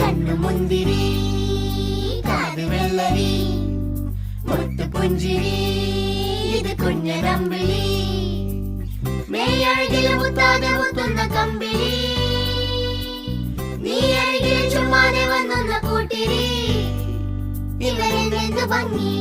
കണ്ണു മുന്തിരി കാത് വെള്ളരി മുത്തുപുഞ്ചിരി ഇത് കുഞ്ഞനമ്പിളി മേയഴകില് മുത്താതെ മുത്തുന്ന കമ്പിളി നീ അഴകിൽ ചുമ്മാതെ വന്നൊന്ന കൂട്ടിരി ഇവരെന്ത് ഭംഗി